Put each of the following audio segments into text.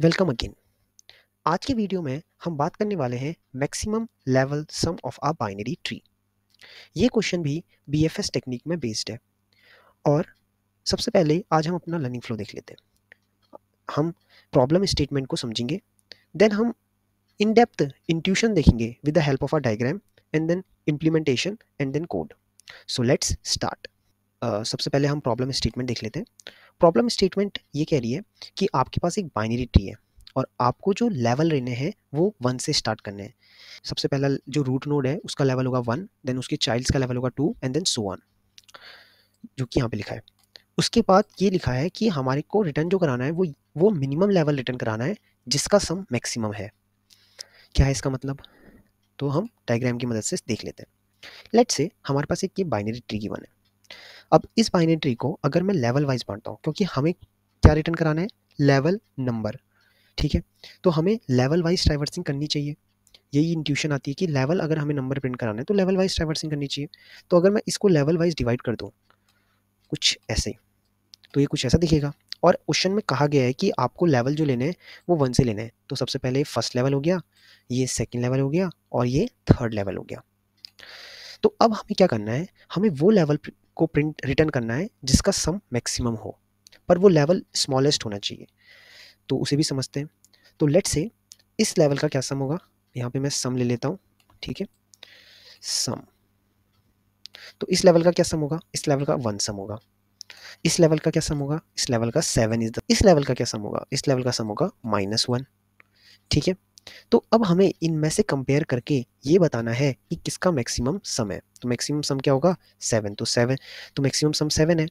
Welcome again. आज के video में हम बात करने वाले हैं maximum level sum of a binary tree. ये क्वेश्चन भी बीएफएस टेक्निक में बेस्ड है। और सबसे पहले आज हम अपना लर्निंग फ्लो देख लेते हैं। हम प्रॉब्लम स्टेटमेंट को समझेंगे, देन हम इन डेप्थ इंट्यूशन देखेंगे with the help of a diagram, and then implementation and then code. So let's start. सबसे पहले हम प्रॉब्लम स्टेटमेंट देख लेते हैं। प्रॉब्लम स्टेटमेंट ये कह रही है कि आपके पास एक बाइनरी ट्री है और आपको जो लेवल लेने हैं वो 1 से स्टार्ट करने हैं। सबसे पहला जो रूट नोड है उसका लेवल होगा 1, देन उसके चाइल्ड्स का लेवल होगा 2 एंड देन सो ऑन, जो कि यहाँ पे लिखा है। उसके बाद ये लिखा है कि हमारे को रिटर्न जो कराना है वो मिनिमम लेवल रिटर्न कराना है जिसका सम मैक्सिमम है। क्या है इसका मतलब? तो हम डायग्राम की मदद से देख लेते हैं। लेट्स से हमारे पास एक ये बाइनरी ट्री गिवन है। अब इस बाइनरी ट्री को अगर मैं लेवल वाइज बांटता हूँ, क्योंकि हमें क्या रिटर्न कराना है? Level number. ठीक है, तो हमें लेवल वाइज ट्रैवर्सिंग करनी चाहिए। यही इंट्यूशन आती है कि लेवल अगर हमें नंबर प्रिंट कराना है तो लेवल वाइज ट्रैवर्सिंग करनी चाहिए। तो अगर मैं इसको लेवल वाइज डिवाइड कर दूँ कुछ ऐसे, तो ये कुछ ऐसा दिखेगा। और क्वेश्चन में कहा गया है कि आपको लेवल जो लेने हैं वो 1 से लेने हैं। तो सबसे पहले फर्स्ट लेवल हो गया, ये सेकंड लेवल हो गया और ये थर्ड लेवल हो गया। तो अब हमें क्या करना है? हमें वो लेवल को प्रिंट रिटर्न करना है जिसका सम मैक्सिमम हो, पर वो लेवल स्मॉलेस्ट होना चाहिए। तो उसे भी समझते हैं। तो लेट्स से इस लेवल का क्या सम होगा? यहाँ पे मैं सम ले लेता हूँ। ठीक है, सम। तो इस लेवल का क्या सम होगा? इस लेवल का 1 सम होगा। इस लेवल का क्या सम होगा? इस लेवल का 7 इज द। इस लेवल का क्या सम होगा? इस लेवल का सम होगा -1। ठीक है, तो अब हमें इनमें से कंपेयर करके ये बताना है कि किसका मैक्सिमम सम है। तो मैक्सिमम सम क्या होगा? 7। तो 7, तो मैक्सिमम सम 7 है।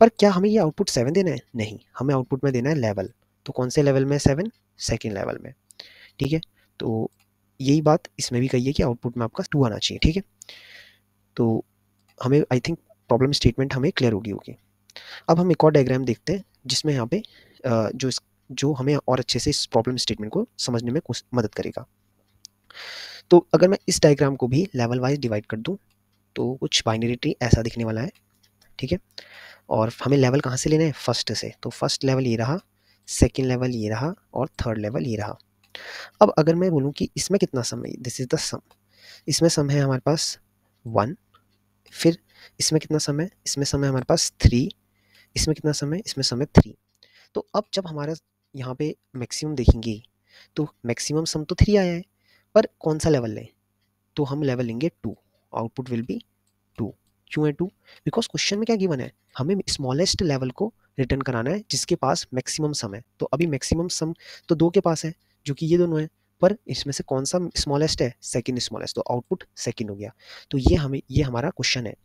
पर क्या हमें ये आउटपुट 7 देना है? नहीं, हमें आउटपुट में देना है लेवल। तो कौन से लेवल में 7? सेकेंड लेवल में। ठीक है, तो यही बात इसमें भी कही है कि आउटपुट में आपका 2 आना चाहिए। ठीक है, तो हमें आई थिंक प्रॉब्लम स्टेटमेंट हमें क्लियर होगी। अब हम एक और डायग्राम देखते हैं जिसमें यहाँ पे जो हमें और अच्छे से इस प्रॉब्लम स्टेटमेंट को समझने में कुछ मदद करेगा। तो अगर मैं इस डायग्राम को भी लेवल वाइज डिवाइड कर दूँ तो कुछ बाइनरी ट्री ऐसा दिखने वाला है। ठीक है, और हमें लेवल कहाँ से लेना है? फर्स्ट से। तो फर्स्ट लेवल ये रहा, सेकेंड लेवल ये रहा और थर्ड लेवल ये रहा। अब अगर मैं बोलूँ कि इसमें कितना सम है, दिस इज द सम। इसमें सम है हमारे पास 1। फिर इसमें कितना सम है? इसमें सम है हमारे पास 3। इसमें कितना सम है? इसमें सम है 3। तो अब जब हमारा यहाँ पे मैक्सिमम देखेंगे तो मैक्सिमम सम तो 3 आया है, पर कौन सा लेवल लें? तो हम लेवल लेंगे 2। Output will be 2। क्यों है 2? बिकॉज क्वेश्चन में क्या गिवन है? हमें स्मॉलेस्ट लेवल को रिटर्न कराना है जिसके पास मैक्सिमम सम है। तो अभी मैक्सिमम सम तो 2 के पास है, जो कि ये दोनों है। पर इसमें से कौन सा स्मॉलेस्ट है? Second smallest. तो आउटपुट सेकंड हो गया। तो ये हमारा क्वेश्चन है।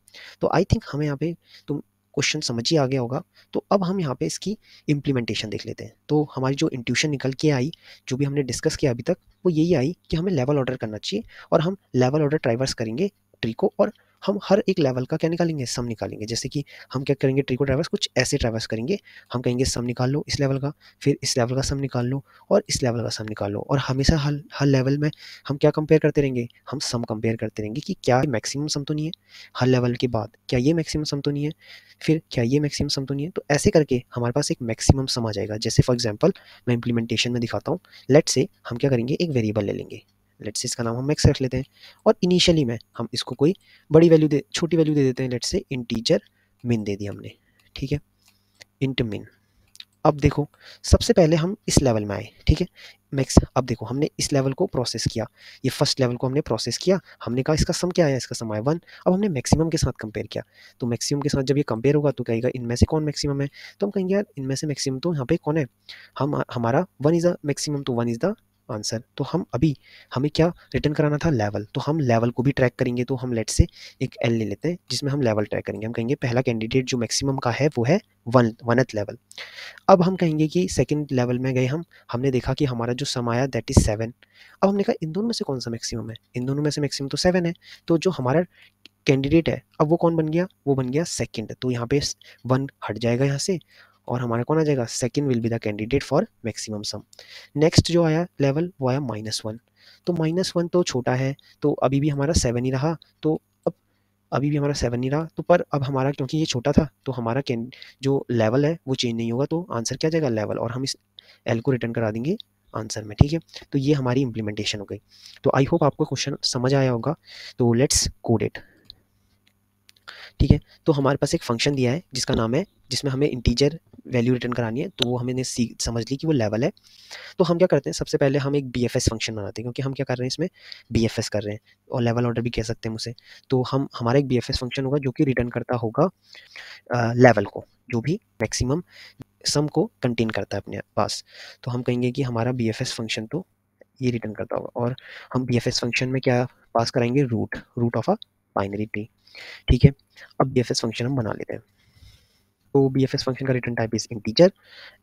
तो आई थिंक हमें यहाँ पे तुम क्वेश्चन समझ ही आ गया होगा। तो अब हम यहाँ पे इसकी इम्प्लीमेंटेशन देख लेते हैं। तो हमारी जो इंट्यूशन निकल के आई, जो भी हमने डिस्कस किया अभी तक, वो यही आई कि हमें लेवल ऑर्डर करना चाहिए और हम लेवल ऑर्डर ट्राइवर्स करेंगे ट्री को, और हम हर एक लेवल का क्या निकालेंगे? सम निकालेंगे। जैसे कि हम क्या करेंगे? ट्री को ट्राइवर्स कुछ ऐसे ट्राइवर्स करेंगे। हम कहेंगे सम निकाल लो इस लेवल का, फिर इस लेवल का सम निकाल लो और इस लेवल का सम निकाल लो। और हमेशा हर हर लेवल में हम क्या कंपेयर करते रहेंगे? हम सम कंपेयर करते रहेंगे कि क्या मैक्सिमम सम तो नहीं है हर लेवल के बाद, क्या ये मैक्सिमम सम तो नहीं है, फिर क्या ये मैक्सिमम सम तो नहीं है। तो ऐसे करके हमारे पास एक मैक्सिमम सम आ जाएगा। जैसे फॉर एग्जांपल मैं इंप्लीमेंटेशन में दिखाता हूँ। लेट्स से हम क्या करेंगे? एक वेरिएबल ले लेंगे। लेट्स से इसका नाम हम एक्स रख लेते हैं, और इनिशियली में हम इसको कोई बड़ी वैल्यू दे छोटी वैल्यू दे देते हैं। लेट्स से इंटीजर मिन दे दिया हमने। ठीक है, इंट मिन। अब देखो, सबसे पहले हम इस लेवल में आए। ठीक है, मैक्स। अब देखो, हमने इस लेवल को प्रोसेस किया, ये फर्स्ट लेवल को हमने प्रोसेस किया। हमने कहा इसका सम क्या आया? इसका सम आया 1। अब हमने मैक्सिमम के साथ कंपेयर किया। तो मैक्सिमम के साथ जब ये कंपेयर होगा तो कहेगा इनमें से कौन मैक्सिमम है? तो हम कहेंगे यार इनमें से मैक्सिमम तो यहाँ पे कौन है? हमारा 1 इज द मैक्सिमम, तो 1 इज द आंसर। तो हम अभी हमें क्या रिटर्न कराना था? लेवल। तो हम लेवल को भी ट्रैक करेंगे। तो हम लेट से एक एल ले लेते हैं जिसमें हम लेवल ट्रैक करेंगे। हम कहेंगे पहला कैंडिडेट जो मैक्सिमम का है वो है 1th लेवल। अब हम कहेंगे कि सेकंड लेवल में गए हमने देखा कि हमारा जो सम आया दैट इज 7। अब हमने कहा इन दोनों में से कौन सा मैक्सिमम है? इन दोनों में से मैक्सिमम तो 7 है। तो जो हमारा कैंडिडेट है अब वो कौन बन गया? वो बन गया सेकंड। तो यहाँ पे 1 हट जाएगा यहाँ से, और हमारा कौन आ जाएगा? Second will be the candidate for maximum some. Next जो आया लेवल वो आया -1। तो -1 तो छोटा है, तो अभी भी हमारा 7 ही रहा। तो अब अभी भी हमारा 7 नहीं रहा, तो पर अब हमारा क्योंकि ये छोटा था तो हमारा कैन जो लेवल है वो चेंज नहीं होगा, तो आंसर क्या आ जाएगा लेवल, और हम इस एल को रिटर्न करा देंगे आंसर में। ठीक है, तो ये हमारी इम्प्लीमेंटेशन हो गई। तो आई होप आपको क्वेश्चन समझ आया होगा। तो लेट्स कोड इट। ठीक है, तो हमारे पास एक फंक्शन दिया है जिसका नाम है, जिसमें हमें इंटीजर वैल्यू रिटर्न करानी है, तो वो हमने समझ ली कि वो लेवल है। तो हम क्या करते हैं, सबसे पहले हम एक बीएफएस फंक्शन बनाते हैं, क्योंकि हम क्या कर रहे हैं इसमें बीएफएस कर रहे हैं, और लेवल ऑर्डर भी कह सकते हैं उसे। तो हम हमारा एक बीएफएस फंक्शन होगा जो कि रिटर्न करता होगा लेवल को, जो भी मैक्सिमम सम को कंटेन करता है अपने पास। तो हम कहेंगे कि हमारा बीएफएस फंक्शन तो ये रिटर्न करता होगा, और हम बीएफएस फंक्शन में क्या पास कराएंगे, root root of a binary tree. ठीक है, अब बीएफएस फंक्शन हम बना लेते हैं। तो बीएफएस फंक्शन का return type is integer,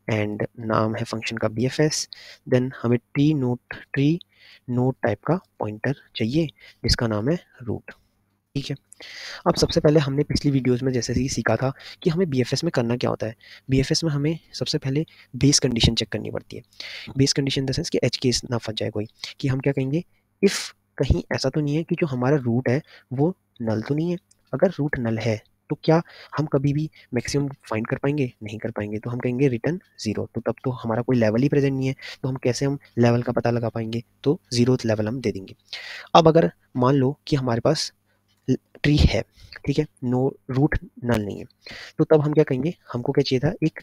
and नाम है फंक्शन का बीएफएस। देन हमें ट्री नोट टाइप का पॉइंटर चाहिए जिसका नाम है रूट। ठीक है, अब सबसे पहले हमने पिछली वीडियोस में जैसे ही सीखा था कि हमें बीएफएस में करना क्या होता है। बीएफएस में हमें सबसे पहले बेस कंडीशन चेक करनी पड़ती है। Base condition in the sense कि एच केस ना फंस जाए कोई, कि हम क्या कहेंगे, इफ़ कहीं ऐसा तो नहीं है कि जो हमारा रूट है वो नल तो नहीं है। अगर रूट नल है तो क्या हम कभी भी मैक्सिमम फाइंड कर पाएंगे, नहीं कर पाएंगे, तो हम कहेंगे रिटर्न ज़ीरो। तो तब तो हमारा कोई लेवल ही प्रेजेंट नहीं है, तो हम कैसे हम लेवल का पता लगा पाएंगे, तो ज़ीरोथ लेवल हम दे देंगे। अब अगर मान लो कि हमारे पास ट्री है, ठीक है, नो रूट नल नहीं है, तो तब हम क्या कहेंगे, हमको क्या चाहिए था, एक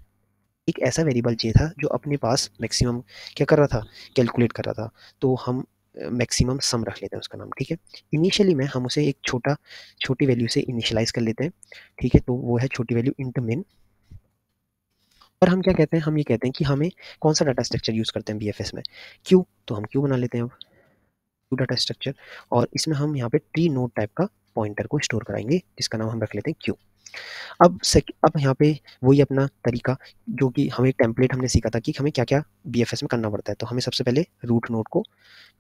एक ऐसा वेरिएबल चाहिए था जो अपने पास मैक्सिमम क्या कर रहा था, कैलकुलेट कर रहा था। तो हम मैक्सिमम सम रख लेते हैं उसका नाम। ठीक है, इनिशियली में हम उसे एक छोटी वैल्यू से इनिशियलाइज कर लेते हैं। ठीक है, तो वो है छोटी वैल्यू इंट मिन। और हम क्या कहते हैं, हम ये कहते हैं कि हमें कौन सा डाटा स्ट्रक्चर यूज़ करते हैं बीएफएस में, क्यू। तो हम क्यू बना लेते हैं अब, क्यू डाटा स्ट्रक्चर, और इसमें हम यहाँ पे ट्री नोड टाइप का पॉइंटर को स्टोर कराएंगे जिसका नाम हम रख लेते हैं क्यू। अब यहाँ पे वही अपना तरीका, जो कि हमें टेम्पलेट हमने सीखा था कि हमें क्या क्या बीएफएस में करना पड़ता है। तो हमें सबसे पहले रूट नोड को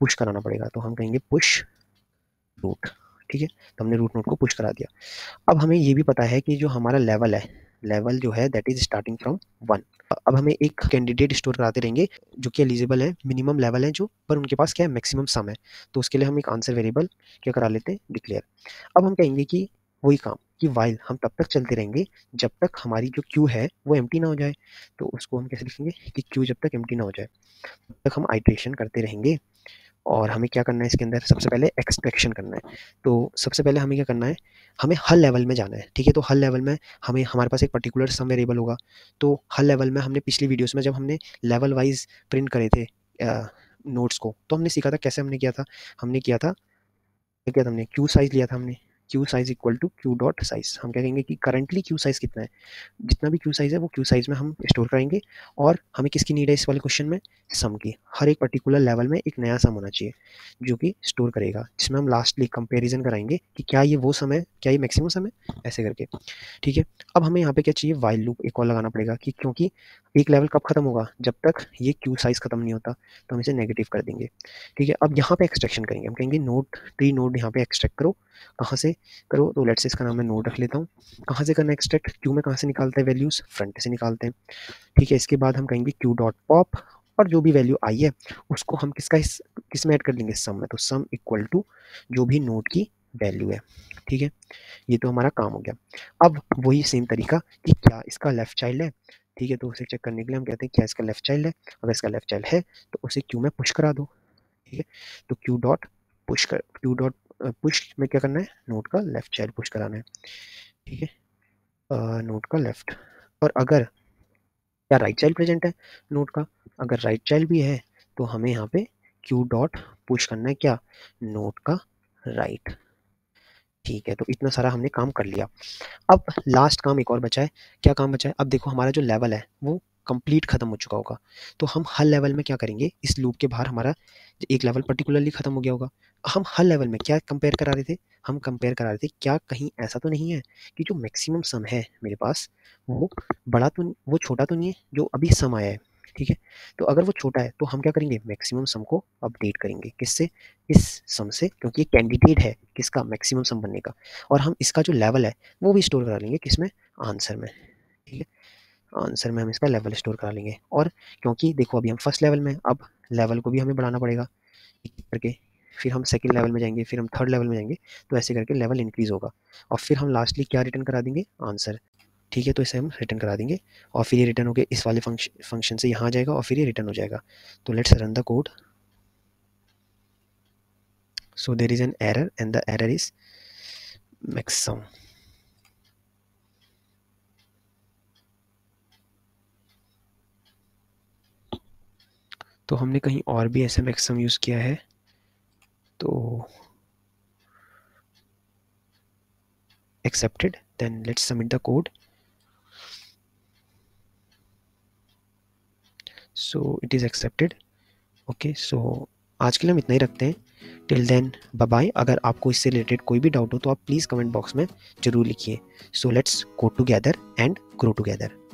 पुश कराना पड़ेगा, तो हम कहेंगे पुश रूट। ठीक है, तो हमने रूट नोड को पुश करा दिया। अब हमें ये भी पता है कि जो हमारा लेवल है, लेवल जो है दैट इज स्टार्टिंग फ्रॉम 1। अब हमें एक कैंडिडेट स्टोर कराते रहेंगे जो कि एलिजिबल है, मिनिमम लेवल है जो, पर उनके पास क्या है, मैक्सिमम सम है। तो उसके लिए हम एक आंसर वेरिएबल क्या करा लेते हैं, डिक्लेयर। अब हम कहेंगे कि वही काम कि वाइल हम तब तक चलते रहेंगे जब तक हमारी जो क्यू है वो एम्प्टी ना हो जाए। तो उसको हम कैसे लिखेंगे कि क्यू जब तक एम्प्टी ना हो जाए तब तक हम आइट्रेशन करते रहेंगे। और हमें क्या करना है इसके अंदर, सबसे पहले एक्सट्रैक्शन करना है। तो सबसे पहले हमें क्या करना है, हमें हर लेवल में जाना है। ठीक है, तो हर लेवल में हमें हमारे पास एक पर्टिकुलर सम वेरिएबल होगा। तो हर लेवल में हमने पिछली वीडियोस में जब हमने लेवल वाइज प्रिंट करे थे नोट्स को, तो हमने सीखा था कैसे हमने किया था। हमने किया था क्या किया था, हमने क्यू साइज लिया था, हमने q size equal to q dot size. हम क्या कहेंगे कि करंटली क्यू साइज कितना है, जितना भी क्यू साइज है वो क्यू साइज में हम स्टोर करेंगे। और हमें किसकी नीड है इस वाले क्वेश्चन में, सम की। हर एक पर्टिकुलर लेवल में एक नया सम होना चाहिए जो कि स्टोर करेगा, जिसमें हम लास्टली कंपैरिजन कराएंगे कि क्या ये वो सम है, क्या ये मैक्सिमम सम है, ऐसे करके। ठीक है, अब हमें यहाँ पे क्या चाहिए, वाइल लूप एक और लगाना पड़ेगा, कि क्योंकि एक लेवल कब खत्म होगा, जब तक ये क्यू साइज खत्म नहीं होता। तो हम इसे नेगेटिव कर देंगे। ठीक है, अब यहाँ पे एक्सट्रैक्शन करेंगे, हम कहेंगे नोड ट्री नोड यहाँ पे एक्सट्रैक्ट करो। कहाँ से करो, तो लेट्स से इसका नाम मैं नोड रख लेता हूँ। कहाँ से करना एक्सट्रैक्ट, क्यू में कहाँ से निकालते हैं वैल्यूज, फ्रंट से निकालते हैं। ठीक है, इसके बाद हम कहेंगे क्यू डॉट पॉप, और जो भी वैल्यू आई है उसको हम किस में ऐड कर लेंगे, सम में। तो सम इक्वल टू जो भी नोड की वैल्यू है। ठीक है, ये तो हमारा काम हो गया। अब वही सेम तरीका कि क्या इसका लेफ्ट चाइल्ड है। ठीक है, तो उसे चेक करने के लिए हम कहते हैं क्या इसका लेफ्ट चाइल्ड है। अगर इसका लेफ्ट चाइल्ड है तो उसे क्यू में पुश करा दो। ठीक है, तो क्यू डॉट पुश में क्या करना है, नोड का लेफ्ट चाइल्ड पुश कराना है। ठीक है, नोड का लेफ्ट। और अगर क्या राइट चाइल्ड प्रेजेंट है नोड का, अगर राइट चाइल्ड भी है तो हमें यहाँ पे क्यू डॉट पुश करना है क्या, नोड का राइट। ठीक है, तो इतना सारा हमने काम कर लिया। अब लास्ट काम एक और बचा है। क्या काम बचा है, अब देखो हमारा जो लेवल है वो कंप्लीट खत्म हो चुका होगा। तो हम हर लेवल में क्या करेंगे, इस लूप के बाहर हमारा एक लेवल पर्टिकुलरली खत्म हो गया होगा। हम हर लेवल में क्या कंपेयर करा रहे थे, हम कंपेयर करा रहे थे क्या कहीं ऐसा तो नहीं है कि जो मैक्सिमम सम है मेरे पास वो वो छोटा तो नहीं है जो अभी सम आया है। ठीक है, तो अगर वो छोटा है तो हम क्या करेंगे, मैक्सिमम सम को अपडेट करेंगे, किससे, इस सम से, क्योंकि ये कैंडिडेट है किसका, मैक्सिमम सम बनने का। और हम इसका जो लेवल है वो भी स्टोर करा लेंगे किसमें, आंसर में। ठीक है, आंसर में हम इसका लेवल स्टोर करा लेंगे। और क्योंकि देखो अभी हम फर्स्ट लेवल में, अब लेवल को भी हमें बढ़ाना पड़ेगा एक एक करके। फिर हम सेकंड लेवल में जाएंगे, फिर हम थर्ड लेवल में जाएंगे, तो ऐसे करके लेवल इंक्रीज होगा और फिर हम लास्टली क्या रिटर्न करा देंगे, आंसर। ठीक है, तो इसे हम रिटर्न करा देंगे और फिर ये रिटर्न होकर इस वाले फंक्शन से यहाँ जाएगा और फिर ये रिटर्न हो जाएगा। तो let's run the code. So there is an error and the error is maxim. तो हमने कहीं और भी ऐसे मैक्सम यूज़ किया है, तो accepted, then let's submit the code. So it is accepted. Okay, so आज के लिए हम इतना ही रखते हैं। Till then bye bye. अगर आपको इससे रिलेटेड कोई भी डाउट हो तो आप प्लीज़ कमेंट बॉक्स में ज़रूर लिखिए। So let's code together and grow together.